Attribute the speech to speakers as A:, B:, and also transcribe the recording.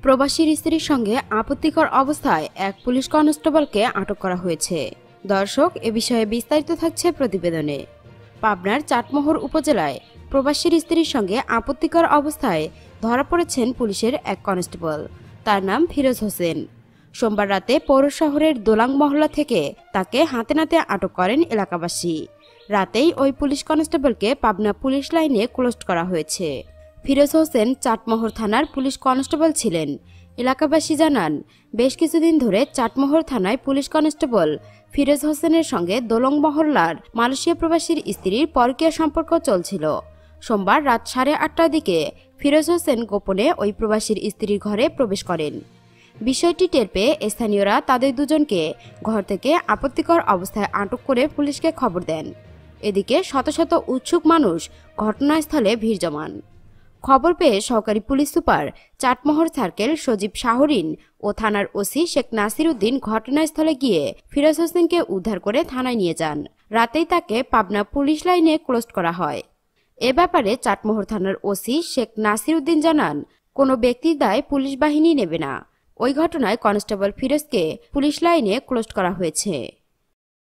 A: প্রবাসীর স্ত্রীর সঙ্গে আপত্তিকর অবস্থায় এক পুলিশ কনস্টেবলকে আটক করা হয়েছে। দর্শক, এ বিষয়ে বিস্তারিত থাকছে প্রতিবেদনে। পাবনার চাটমোহর উপজেলায় প্রবাসীর স্ত্রীর সঙ্গে আপত্তিকর অবস্থায় ধরা পড়েছেন পুলিশের এক কনস্টেবল। তার নাম ফিরোজ হোসেন। সোমবার রাতে পৌর শহরের দোলাং মহল্লা থেকে তাকে হাতে নাতে আটক করেন এলাকাবাসী। রাতেই ওই পুলিশ কনস্টেবলকে পাবনা পুলিশ লাইনে ক্লোজ করা হয়েছে। ফিরোজ হোসেন চাটমোহর থানার পুলিশ কনস্টেবল ছিলেন। এলাকাবাসী জানান, বেশ কিছুদিন ধরে চাটমোহর থানায় পুলিশ কনস্টেবল ফিরোজ হোসেনের সঙ্গে দোলং মহল্লার মালয়েশিয়া প্রবাসীর স্ত্রীর পরকীয়া সম্পর্ক চলছিল। সোমবার রাত 8:30টার দিকে ফিরোজ হোসেন গোপনে ওই প্রবাসীর স্ত্রীর ঘরে প্রবেশ করেন। বিষয়টি টের পেয়ে স্থানীয়রা তাদের দুজনকে ঘর থেকে আপত্তিকর অবস্থায় আটক করে পুলিশকে খবর দেন। এদিকে শত শত উৎসুক মানুষ ঘটনাস্থলে ভিড় জমান। খবর পেয়ে সহকারী পুলিশ সুপার চাটমোহর সার্কেল সজীব শাহরিন ও থানার ওসি শেখ নাসির উদ্দিন ঘটনাস্থলে গিয়ে ফিরোজ হোসেনকে উদ্ধার করে থানায় নিয়ে যান। রাতেই তাকে পাবনা পুলিশ লাইনে ক্লোজ করা হয়। এ ব্যাপারে চাটমোহর থানার ওসি শেখ নাসির উদ্দিন জানান, কোনো ব্যক্তির দায় পুলিশ বাহিনী নেবে না। ওই ঘটনায় কনস্টেবল ফিরোজকে পুলিশ লাইনে ক্লোজ করা হয়েছে।